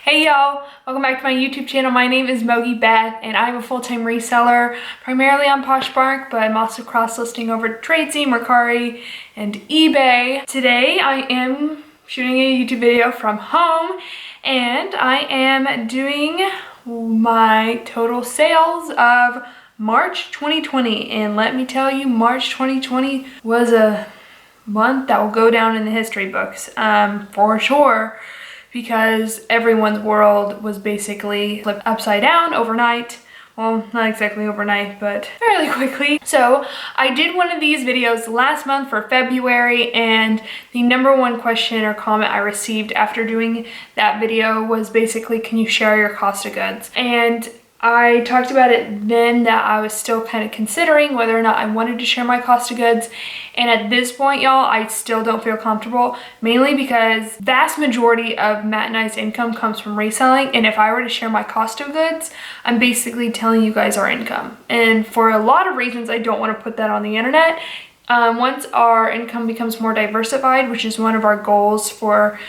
Hey y'all, welcome back to my YouTube channel. My name is Mogi Beth and I'm a full-time reseller, primarily on Poshmark, but I'm also cross-listing over to Tradesy, Mercari, and eBay. Today I am shooting a YouTube video from home and I am doing my total sales of March 2020. And let me tell you, March 2020 was a month that will go down in the history books, for sure. Because everyone's world was basically flipped upside down overnight. Well, not exactly overnight, but fairly quickly. So I did one of these videos last month for February, and the #1 question or comment I received after doing that video was basically, can you share your cost of goods? And I talked about it then that I was still kind of considering whether or not I wanted to share my cost of goods. And at this point, y'all, I still don't feel comfortable, mainly because vast majority of Matt and I's income comes from reselling. And if I were to share my cost of goods, I'm basically telling you guys our income. And for a lot of reasons, I don't want to put that on the internet. Once our income becomes more diversified, which is one of our goals for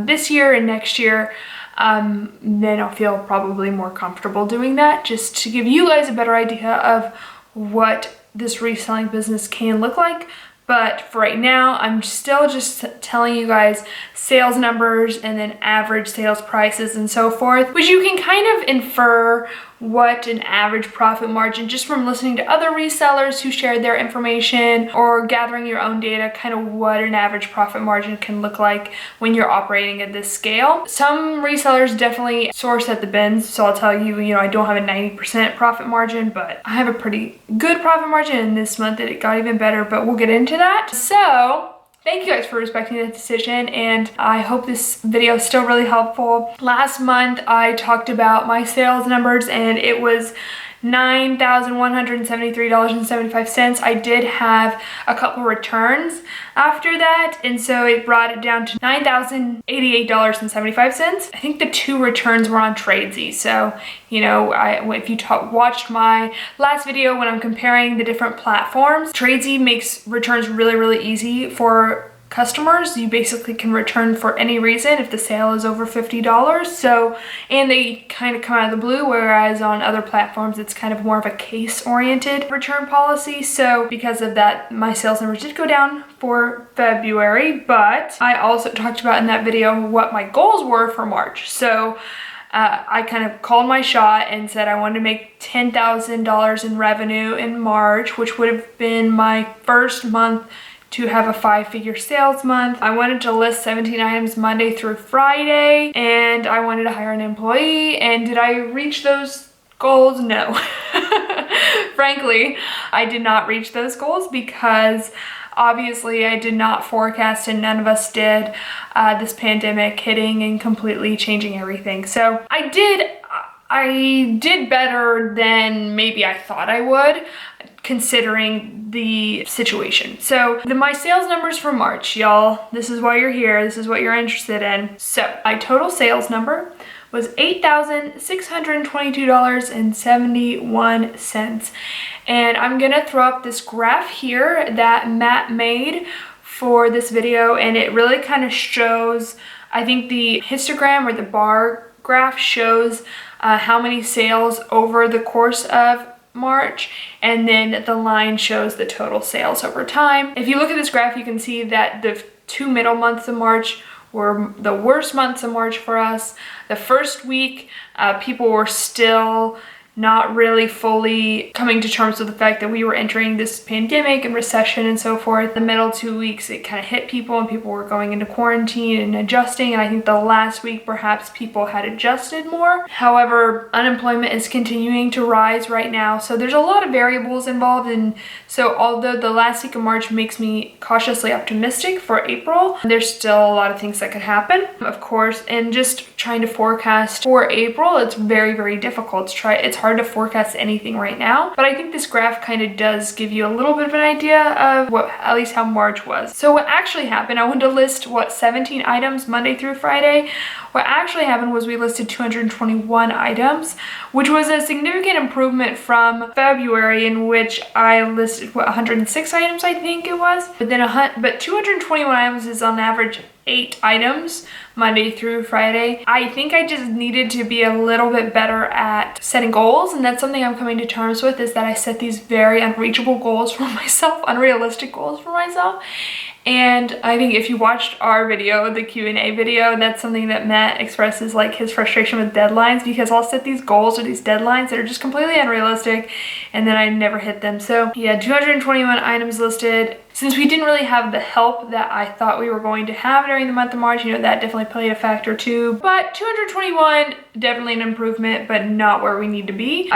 this year and next year, then I'll feel probably more comfortable doing that, just to give you guys a better idea of what this reselling business can look like. But for right now, I'm still just telling you guys sales numbers and then average sales prices and so forth, which you can kind of infer what an average profit margin just from listening to other resellers who shared their information or gathering your own data, kind of what an average profit margin can look like when you're operating at this scale. Some resellers definitely source at the bins, so I'll tell you, I don't have a 90% profit margin, but I have a pretty good profit margin, and this month it got even better, but we'll get into that. So thank you guys for respecting that decision, and I hope this video is still really helpful. Last month I talked about my sales numbers and it was $9,173.75. I did have a couple returns after that, and so it brought it down to $9,088.75. I think the 2 returns were on Tradesy. So, if you watched my last video when I'm comparing the different platforms, Tradesy makes returns really, really easy for customers. You basically can return for any reason if the sale is over $50. So, and they kind of come out of the blue, whereas on other platforms it's kind of more of a case-oriented return policy. So because of that, my sales numbers did go down for February, but I also talked about in that video what my goals were for March. So I kind of called my shot and said I wanted to make $10,000 in revenue in March, which would have been my first month to have a 5-figure sales month. I wanted to list 17 items Monday through Friday, and I wanted to hire an employee. And did I reach those goals? No. Frankly, I did not reach those goals because obviously I did not forecast, and none of us did, this pandemic hitting and completely changing everything. So I did better than maybe I thought I would, considering the situation. So my sales numbers for March, y'all, this is why you're here, this is what you're interested in. So my total sales number was $8,622.71. And I'm gonna throw up this graph here that Matt made for this video, and it really kind of shows, I think the histogram or the bar graph shows how many sales over the course of March, and then the line shows the total sales over time. If you look at this graph, you can see that the 2 middle months of March were the worst months of March for us. The first week, people were still not really fully coming to terms with the fact that we were entering this pandemic and recession and so forth. The middle 2 weeks, it kind of hit people and people were going into quarantine and adjusting. And I think the last week, perhaps people had adjusted more. However, unemployment is continuing to rise right now. So there's a lot of variables involved. And so although the last week of March makes me cautiously optimistic for April, there's still a lot of things that could happen, of course. And just trying to forecast for April, it's very, very difficult to try. It's hard to forecast anything right now, but I think this graph kind of does give you a little bit of an idea of at least how March was. So what actually happened, I wanted to list 17 items Monday through Friday. What actually happened was we listed 221 items, which was a significant improvement from February, in which I listed 106 items, I think it was. But 221 items is on average 8 items Monday through Friday. I think I just needed to be a little bit better at setting goals, and that's something I'm coming to terms with, is that I set these very unreachable goals for myself, unrealistic goals for myself. And I think if you watched our video, the Q&A video, that's something that Matt expresses, like his frustration with deadlines, because I'll set these goals or these deadlines that are just completely unrealistic and then I never hit them. So yeah, 221 items listed. Since we didn't really have the help that I thought we were going to have during the month of March, you know, that definitely played a factor too. But 221, definitely an improvement, but not where we need to be.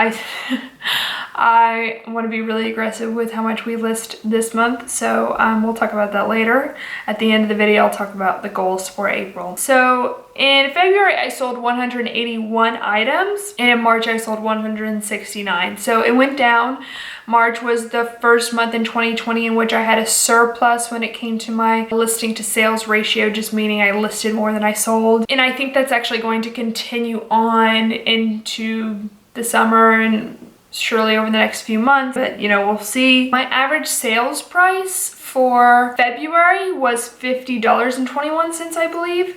I want to be really aggressive with how much we list this month, so we'll talk about that later. At the end of the video, I'll talk about the goals for April. So in February, I sold 181 items, and in March, I sold 169. So it went down. March was the first month in 2020 in which I had a surplus when it came to my listing to sales ratio, just meaning I listed more than I sold. And I think that's actually going to continue on into the summer and surely over the next few months, but you know, we'll see. My average sales price for February was $50.21, I believe.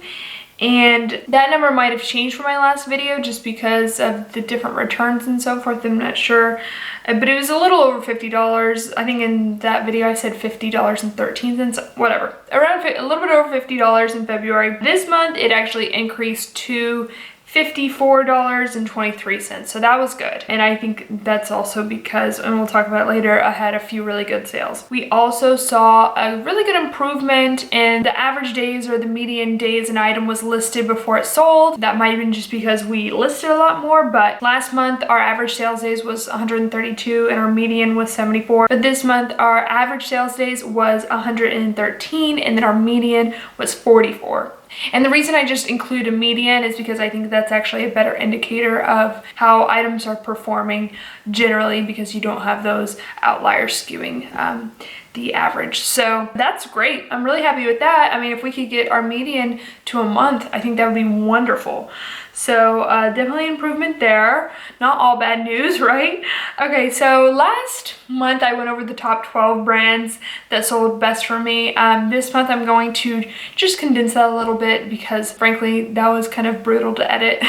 And that number might have changed from my last video just because of the different returns and so forth. I'm not sure, but it was a little over $50. I think in that video I said $50.13, whatever. Around a little bit over $50 in February. This month it actually increased to $54.23, so that was good. And I think that's also because, and we'll talk about it later, I had a few really good sales. We also saw a really good improvement in the average days, or the median days an item was listed before it sold. That might have been just because we listed a lot more, but last month our average sales days was 132 and our median was 74. But this month our average sales days was 113 and then our median was 44. And the reason I just include a median is because I think that's actually a better indicator of how items are performing generally, because you don't have those outliers skewing the average. So that's great. I'm really happy with that. I mean, if we could get our median to a month, I think that would be wonderful. So definitely improvement there. Not all bad news, right? Okay, so last month I went over the top 12 brands that sold best for me. This month I'm going to just condense that a little bit because frankly that was kind of brutal to edit.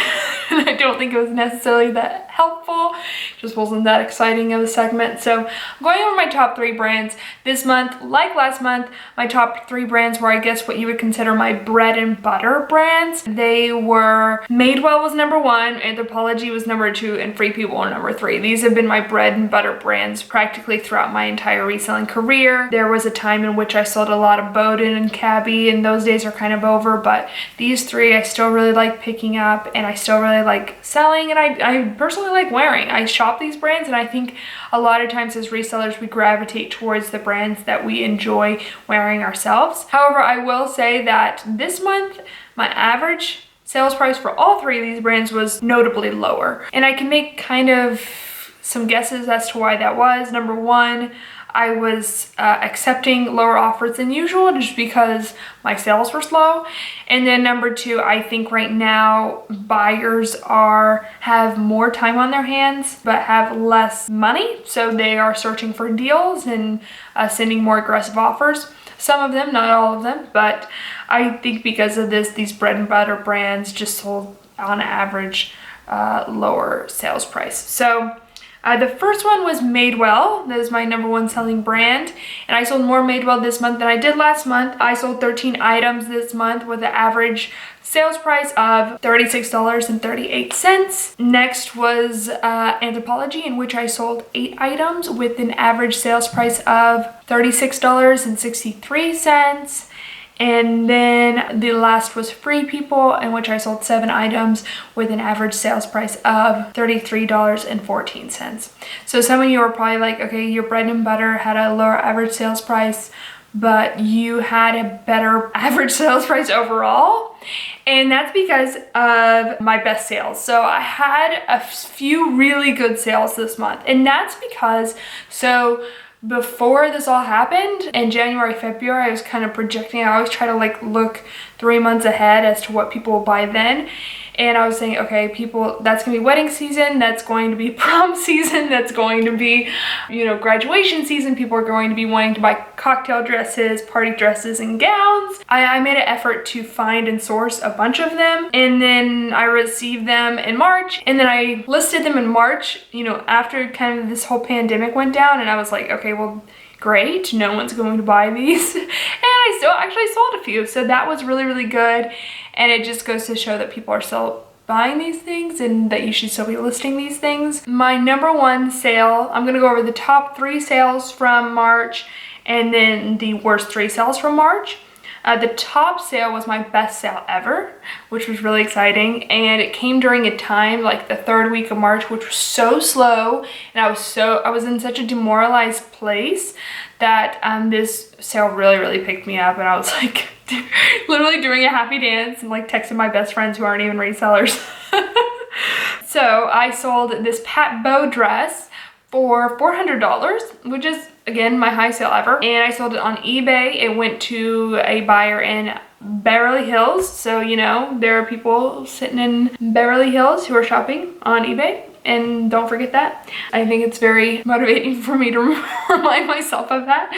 And I don't think it was necessarily that helpful. Just wasn't that exciting of a segment. So I'm going over my top 3 brands. This month, like last month, my top 3 brands were, I guess, what you would consider my bread and butter brands. They were Madewell was number 1, Anthropologie was number 2, and Free People were number 3. These have been my bread and butter brands practically throughout my entire reselling career. There was a time in which I sold a lot of Bowden and Cabby, and those days are kind of over, but these 3 I still really like picking up, and I still really like selling, and I personally like wearing. I shop these brands, and I think a lot of times as resellers we gravitate towards the brands that we enjoy wearing ourselves. However, I will say that this month my average sales price for all 3 of these brands was notably lower, and I can make kind of some guesses as to why that was. Number 1, I was accepting lower offers than usual just because my sales were slow. And then number 2, I think right now buyers have more time on their hands but have less money. So they are searching for deals and sending more aggressive offers. Some of them, not all of them, but I think because of this, these bread and butter brands just sold on average lower sales price. So the first one was Madewell. That is my number 1 selling brand, and I sold more Madewell this month than I did last month. I sold 13 items this month with an average sales price of $36.38. Next was Anthropologie, in which I sold 8 items with an average sales price of $36.63. And then the last was Free People, in which I sold 7 items with an average sales price of $33.14. So some of you are probably like, okay, your bread and butter had a lower average sales price, but you had a better average sales price overall. And that's because of my best sales. So I had a few really good sales this month, and that's because, before this all happened in January, February, I was kind of projecting. I always try to look 3 months ahead as to what people will buy then. And I was saying, okay, people, that's gonna be wedding season, that's going to be prom season, that's going to be, you know, graduation season. People are going to be wanting to buy cocktail dresses, party dresses, and gowns. I made an effort to find and source a bunch of them, and then I received them in March, and then I listed them in March, you know, after kind of this whole pandemic went down, and I was like, okay, well, great, no one's going to buy these. And I still actually sold a few, so that was really, really good. And it just goes to show that people are still buying these things and that you should still be listing these things. My number one sale, I'm gonna go over the top 3 sales from March and then the worst 3 sales from March. The top sale was my best sale ever, which was really exciting, and it came during a time like the 3rd week of March, which was so slow, and I was in such a demoralized place that this sale really picked me up, and I was like literally doing a happy dance and like texting my best friends who aren't even resellers. So I sold this Pat Bow dress for $400, which is again my high sale ever, and I sold it on eBay. It went to a buyer in Beverly Hills, so you know there are people sitting in Beverly Hills who are shopping on eBay, and don't forget that. I think it's very motivating for me to remind myself of that.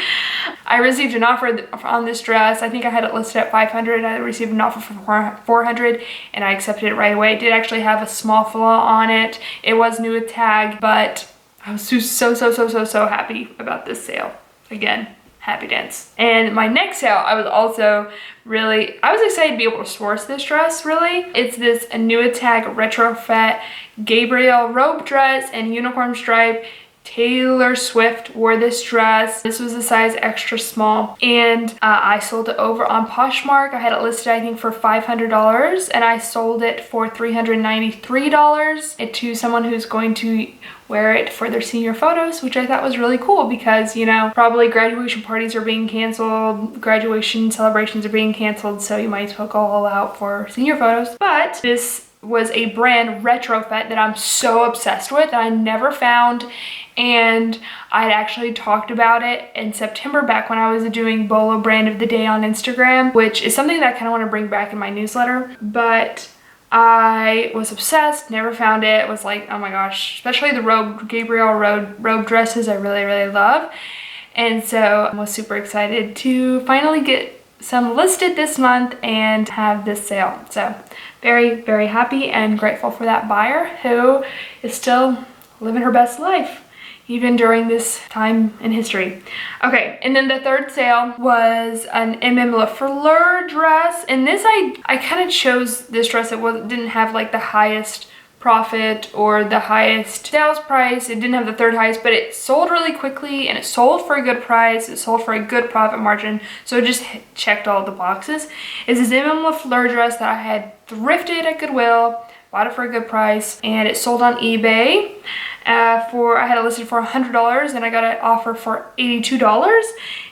I received an offer on this dress. I think I had it listed at $500. I received an offer for $400, and I accepted it right away. It did actually have a small flaw on it. It was new with tag, but I was so happy about this sale. Again, happy dance. And my next sale, I was excited to be able to source this dress, really. It's this Tag retrofit Gabrielle robe dress and unicorn stripe. Taylor Swift wore this dress. This was a size extra small, and I sold it over on Poshmark. I had it listed, I think, for $500, and I sold it for $393 to someone who's going to wear it for their senior photos, which I thought was really cool because, you know, probably graduation parties are being canceled, graduation celebrations are being canceled, so you might as well go all out for senior photos. But this was a brand retrofit that I'm so obsessed with that I never found, and I'd actually talked about it in September back when I was doing Bolo Brand of the Day on Instagram, which is something that I kind of want to bring back in my newsletter, but I was obsessed, never found it. Was like, oh my gosh, especially the Gabrielle robe dresses I really love. And so I was super excited to finally get some listed this month and have this sale. So very happy and grateful for that buyer who is still living her best life even during this time in history. Okay, and then the 3rd sale was an Lafleur dress, and this I kind of chose this dress. It didn't have like the highest profit or the highest sales price. It didn't have the 3rd highest, but it sold really quickly and it sold for a good price. It sold for a good profit margin, so it just checked all the boxes. It's this Lafleur dress that I had thrifted at Goodwill, bought it for a good price, and it sold on eBay. I had it listed for $100, and I got an offer for $82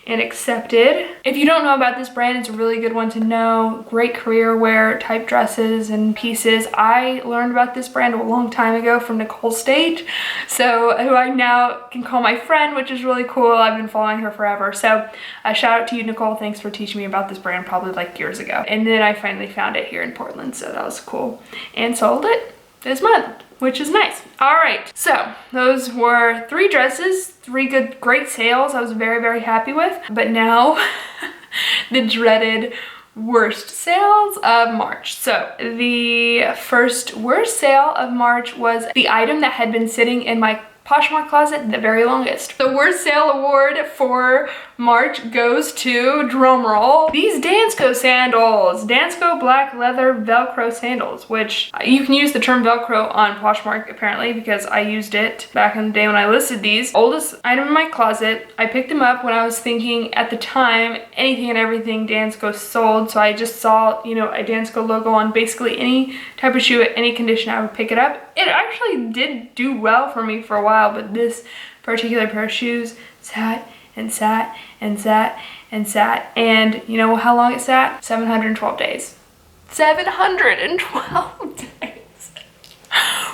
and accepted. If you don't know about this brand, it's a really good one to know. Great career wear type dresses and pieces. I learned about this brand a long time ago from Nicole State, so who I now can call my friend, which is really cool. I've been following her forever. So shout out to you, Nicole. Thanks for teaching me about this brand probably like years ago. And then I finally found it here in Portland, so that was cool. And sold it this month, which is nice. All right, so those were 3 dresses, 3 great sales I was very happy with. But now the dreaded worst sales of March. So the first worst sale of March was the item that had been sitting in my Poshmark closet the very longest. The worst sale award for March goes to, drumroll, these Dansko sandals. Dansko black leather Velcro sandals, which you can use the term Velcro on Poshmark apparently, because I used it back in the day when I listed these. Oldest item in my closet. I picked them up when I was thinking at the time anything and everything Dansko sold, so I just saw, you know, a Dansko logo on basically any type of shoe at any condition, I would pick it up. It actually did do well for me for a while, but this particular pair of shoes sat and sat and sat and sat, and you know how long it sat? 712 days. 712 days.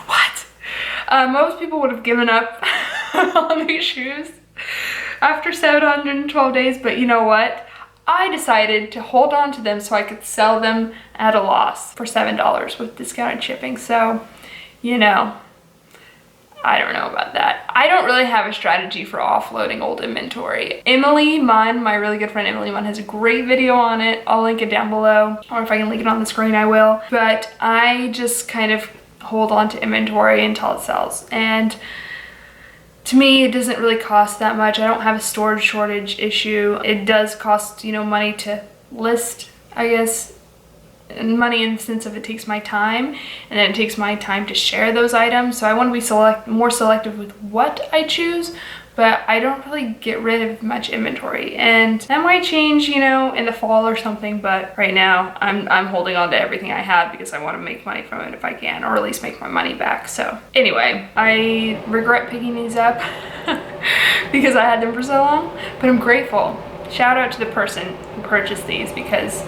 What? Most people would have given up on these shoes after 712 days, but you know what? I decided to hold on to them so I could sell them at a loss for $7 with discounted shipping. So, you know, I don't know about that. I don't really have a strategy for offloading old inventory. Emily Munn, my really good friend Emily Munn, has a great video on it. I'll link it down below, or if I can link it on the screen, I will. But I just kind of hold on to inventory until it sells. And to me, it doesn't really cost that much. I don't have a storage shortage issue. It does cost, you know, money to list, I guess, and money in the sense of it takes my time, and then it takes my time to share those items. So I want to be more selective with what I choose, but I don't really get rid of much inventory. And that might change, you know, in the fall or something, but right now I'm holding on to everything I have because I want to make money from it if I can, or at least make my money back. So anyway, I regret picking these up because I had them for so long, but I'm grateful. Shout out to the person who purchased these because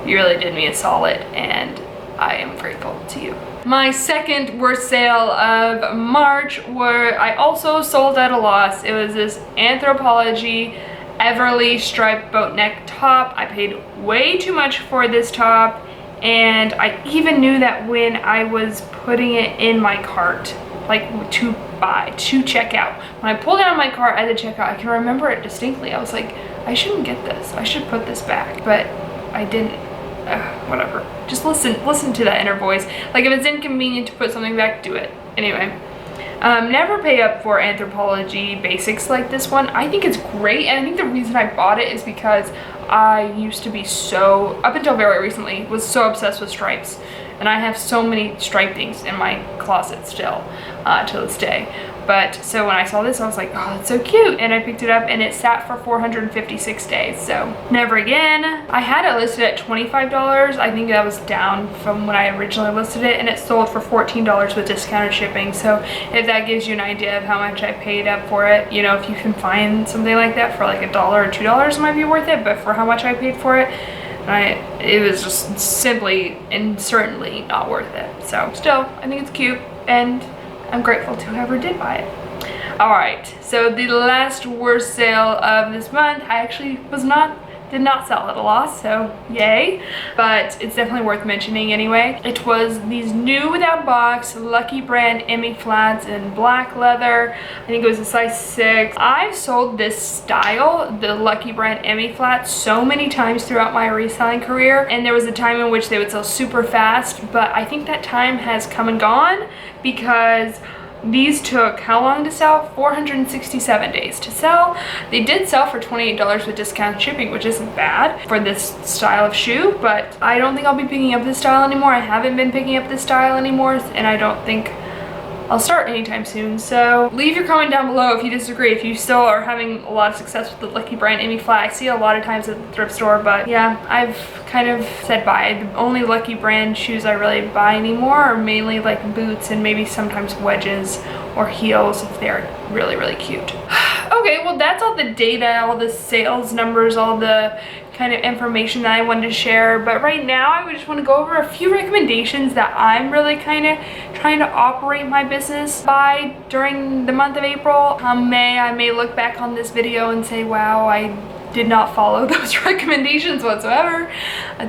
you really did me a solid, and I am grateful to you. My second worst sale of March I also sold at a loss. It was this Anthropologie Everly striped boat neck top. I paid way too much for this top, and I even knew that when I was putting it in my cart, like to check out. When I pulled it out of my cart at the checkout, I can remember it distinctly. I was like, I shouldn't get this. I should put this back, but I didn't. Whatever. Just listen to that inner voice. Like, if it's inconvenient to put something back, do it. Anyway, never pay up for Anthropologie basics like this one. I think it's great, and I think the reason I bought it is because I used to be up until very recently, was so obsessed with stripes. And I have so many stripe things in my closet still, to this day. But so when I saw this, I was like, oh, that's so cute. And I picked it up, and it sat for 456 days. So never again. I had it listed at $25. I think that was down from when I originally listed it, and it sold for $14 with discounted shipping. So if that gives you an idea of how much I paid up for it, you know, if you can find something like that for like $1 or $2, it might be worth it. But for how much I paid for it, it was just simply and certainly not worth it. So still, I think it's cute, and I'm grateful to whoever did buy it. All right, so the last worst sale of this month, I actually did not sell at a loss, so yay, but it's definitely worth mentioning anyway. It was these new without box Lucky Brand Emmy flats in black leather. I think it was a size 6. I've sold this style, the Lucky Brand Emmy flats, so many times throughout my reselling career, and there was a time in which they would sell super fast, but I think that time has come and gone because these took how long to sell? 467 days to sell. They did sell for $28 with discounted shipping, which isn't bad for this style of shoe, but I don't think I'll be picking up this style anymore. I haven't been picking up this style anymore, and I don't think I'll start anytime soon. So leave your comment down below if you disagree, if you still are having a lot of success with the Lucky Brand Emmy flat. I see it a lot of times at the thrift store, but yeah, I've kind of said bye. The only Lucky Brand shoes I really buy anymore are mainly like boots and maybe sometimes wedges or heels if they're really, really cute. Okay, well that's all the data, all the sales numbers, all the kind of information that I wanted to share. But right now I just want to go over a few recommendations that I'm really kind of trying to operate my business by during the month of April. I may look back on this video and say, wow, I did not follow those recommendations whatsoever.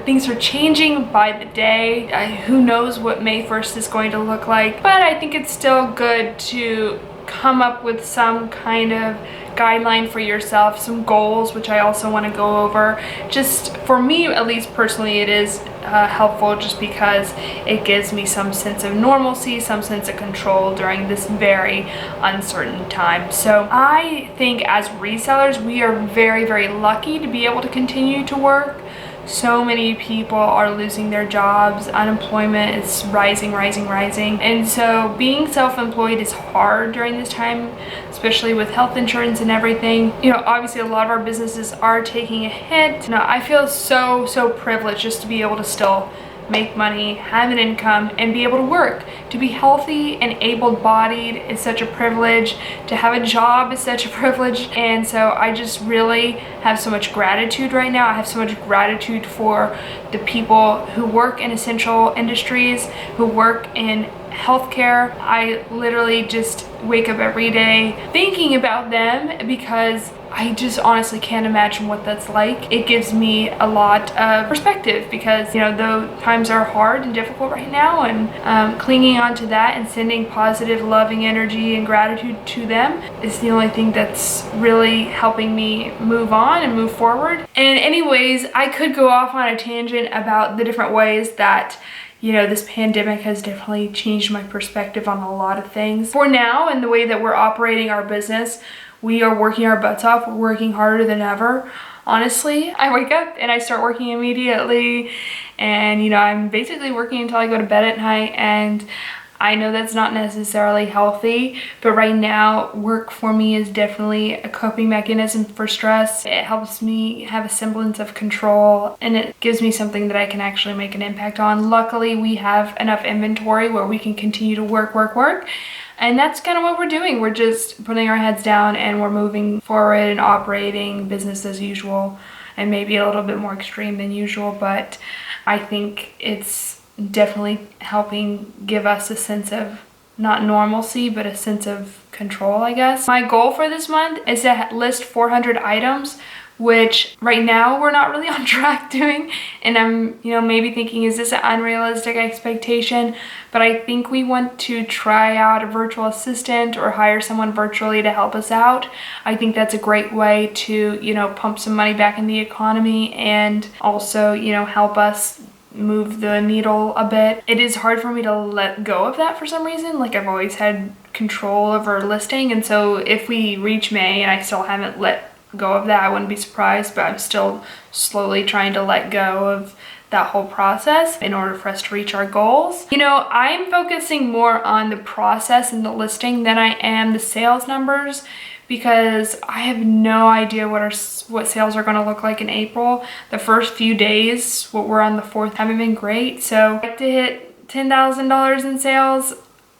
Things are changing by the day. Who knows what May 1st is going to look like, but I think it's still good to come up with some kind of guideline for yourself, some goals, which I also want to go over. Just for me, at least personally, it is helpful just because it gives me some sense of normalcy, some sense of control during this very uncertain time. So I think as resellers, we are very, very lucky to be able to continue to work. So many people are losing their jobs. Unemployment is rising. And so being self-employed is hard during this time, especially with health insurance and everything. You know, obviously a lot of our businesses are taking a hit. You know, I feel so privileged just to be able to still make money, have an income, and be able to work. To be healthy and able-bodied is such a privilege. To have a job is such a privilege. And so I just really have so much gratitude right now. I have so much gratitude for the people who work in essential industries, who work in healthcare. I literally just wake up every day thinking about them because I just honestly can't imagine what that's like. It gives me a lot of perspective because, you know, though times are hard and difficult right now, and clinging on to that and sending positive, loving energy and gratitude to them is the only thing that's really helping me move on and move forward. And anyways, I could go off on a tangent about the different ways that, you know, this pandemic has definitely changed my perspective on a lot of things. For now, and the way that we're operating our business, we are working our butts off. We're working harder than ever. Honestly, I wake up and I start working immediately, and you know, I'm basically working until I go to bed at night, and I know that's not necessarily healthy, but right now work for me is definitely a coping mechanism for stress. It helps me have a semblance of control, and it gives me something that I can actually make an impact on. Luckily, we have enough inventory where we can continue to work. And that's kind of what we're doing. We're just putting our heads down and we're moving forward and operating business as usual, and maybe a little bit more extreme than usual, but I think it's definitely helping give us a sense of not normalcy, but a sense of control, I guess. My goal for this month is to list 400 items, which right now we're not really on track doing, and I'm, you know, maybe thinking, is this an unrealistic expectation? But I think we want to try out a virtual assistant or hire someone virtually to help us out. I think that's a great way to, you know, pump some money back in the economy and also, you know, help us move the needle a bit. It is hard for me to let go of that for some reason. Like, I've always had control over listing, and so if we reach May and I still haven't let go of that, I wouldn't be surprised, but I'm still slowly trying to let go of that whole process in order for us to reach our goals. You know, I'm focusing more on the process and the listing than I am the sales numbers, because I have no idea what sales are going to look like in April. The first few days, what we're on the 4th, haven't been great. So I'd like to hit $10,000 in sales,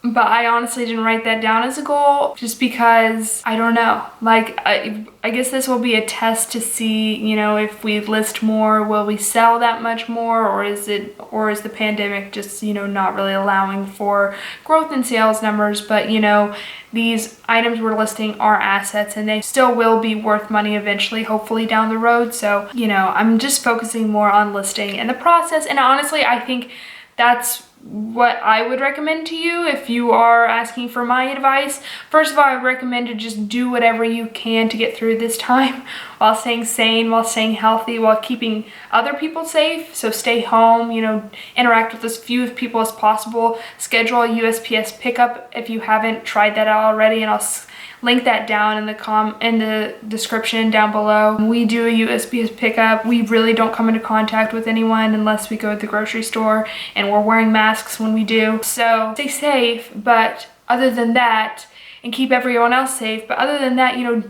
but I honestly didn't write that down as a goal just because I don't know. Like, I guess this will be a test to see, you know, if we list more, will we sell that much more, or is the pandemic just, you know, not really allowing for growth in sales numbers? But, you know, these items we're listing are assets, and they still will be worth money eventually, hopefully down the road. So, you know, I'm just focusing more on listing and the process. And honestly, I think that's what I would recommend to you if you are asking for my advice. First of all, I recommend to just do whatever you can to get through this time while staying sane, while staying healthy, while keeping other people safe. So stay home, you know, interact with as few people as possible. Schedule a USPS pickup if you haven't tried that out already, and I'll link that down in the description down below. We do a USPS pickup. We really don't come into contact with anyone unless we go to the grocery store, and we're wearing masks when we do. So stay safe, but other than that, and keep everyone else safe. But other than that, you know,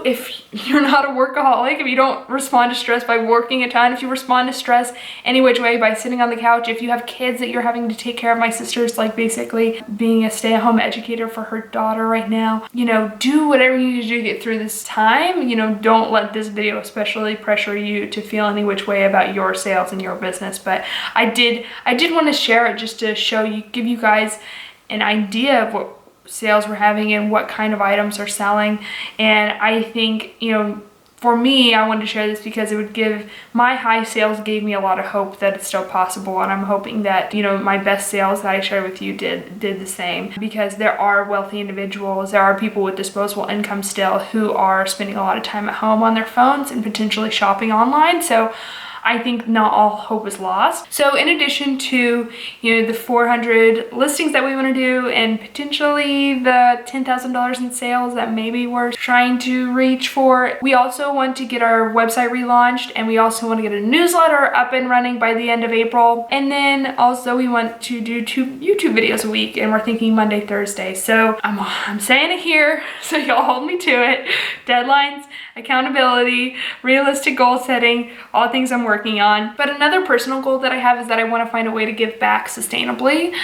if you're not a workaholic, if you don't respond to stress by working a ton, if you respond to stress any which way by sitting on the couch, if you have kids that you're having to take care of, my sister's like basically being a stay-at-home educator for her daughter right now, you know, do whatever you need to do to get through this time. You know, don't let this video especially pressure you to feel any which way about your sales and your business. But I did want to share it just to show you, give you guys an idea of what sales we're having and what kind of items are selling. And I think, you know, for me, I wanted to share this because it would give, my high sales gave me a lot of hope that it's still possible, and I'm hoping that, you know, my best sales that I shared with you did the same, because there are wealthy individuals, there are people with disposable income still who are spending a lot of time at home on their phones and potentially shopping online. So I think not all hope is lost. So in addition to, you know, the 400 listings that we want to do and potentially the $10,000 in sales that maybe we're trying to reach for, we also want to get our website relaunched, and we also want to get a newsletter up and running by the end of April. And then also we want to do 2 YouTube videos a week, and we're thinking Monday, Thursday. So I'm saying it here, so y'all hold me to it. Deadlines, accountability, realistic goal setting, all things I'm working on. But another personal goal that I have is that I want to find a way to give back sustainably,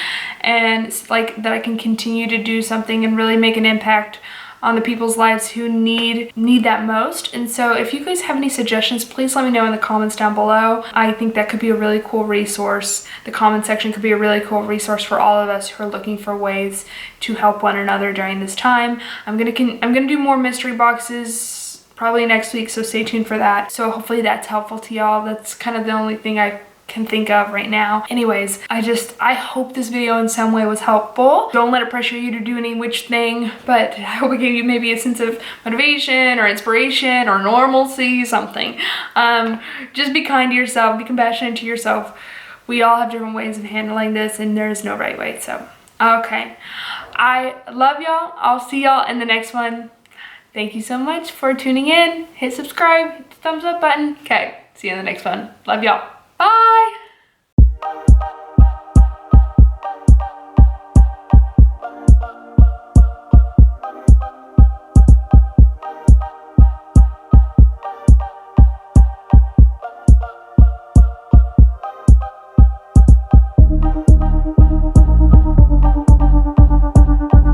and like that I can continue to do something and really make an impact on the people's lives who need that most. And so if you guys have any suggestions, please let me know in the comments down below. I think that could be a really cool resource. The comment section could be a really cool resource for all of us who are looking for ways to help one another during this time. I'm gonna do more mystery boxes probably next week, so stay tuned for that. So hopefully that's helpful to y'all. That's kind of the only thing I can think of right now. Anyways, I hope this video in some way was helpful. Don't let it pressure you to do any witch thing, but I hope it gave you maybe a sense of motivation or inspiration or normalcy, something. Just be kind to yourself, be compassionate to yourself. We all have different ways of handling this, and there is no right way. So okay, I love y'all. I'll see y'all in the next one. Thank you so much for tuning in. Hit subscribe, hit the thumbs up button. Okay, see you in the next one. Love y'all. Bye.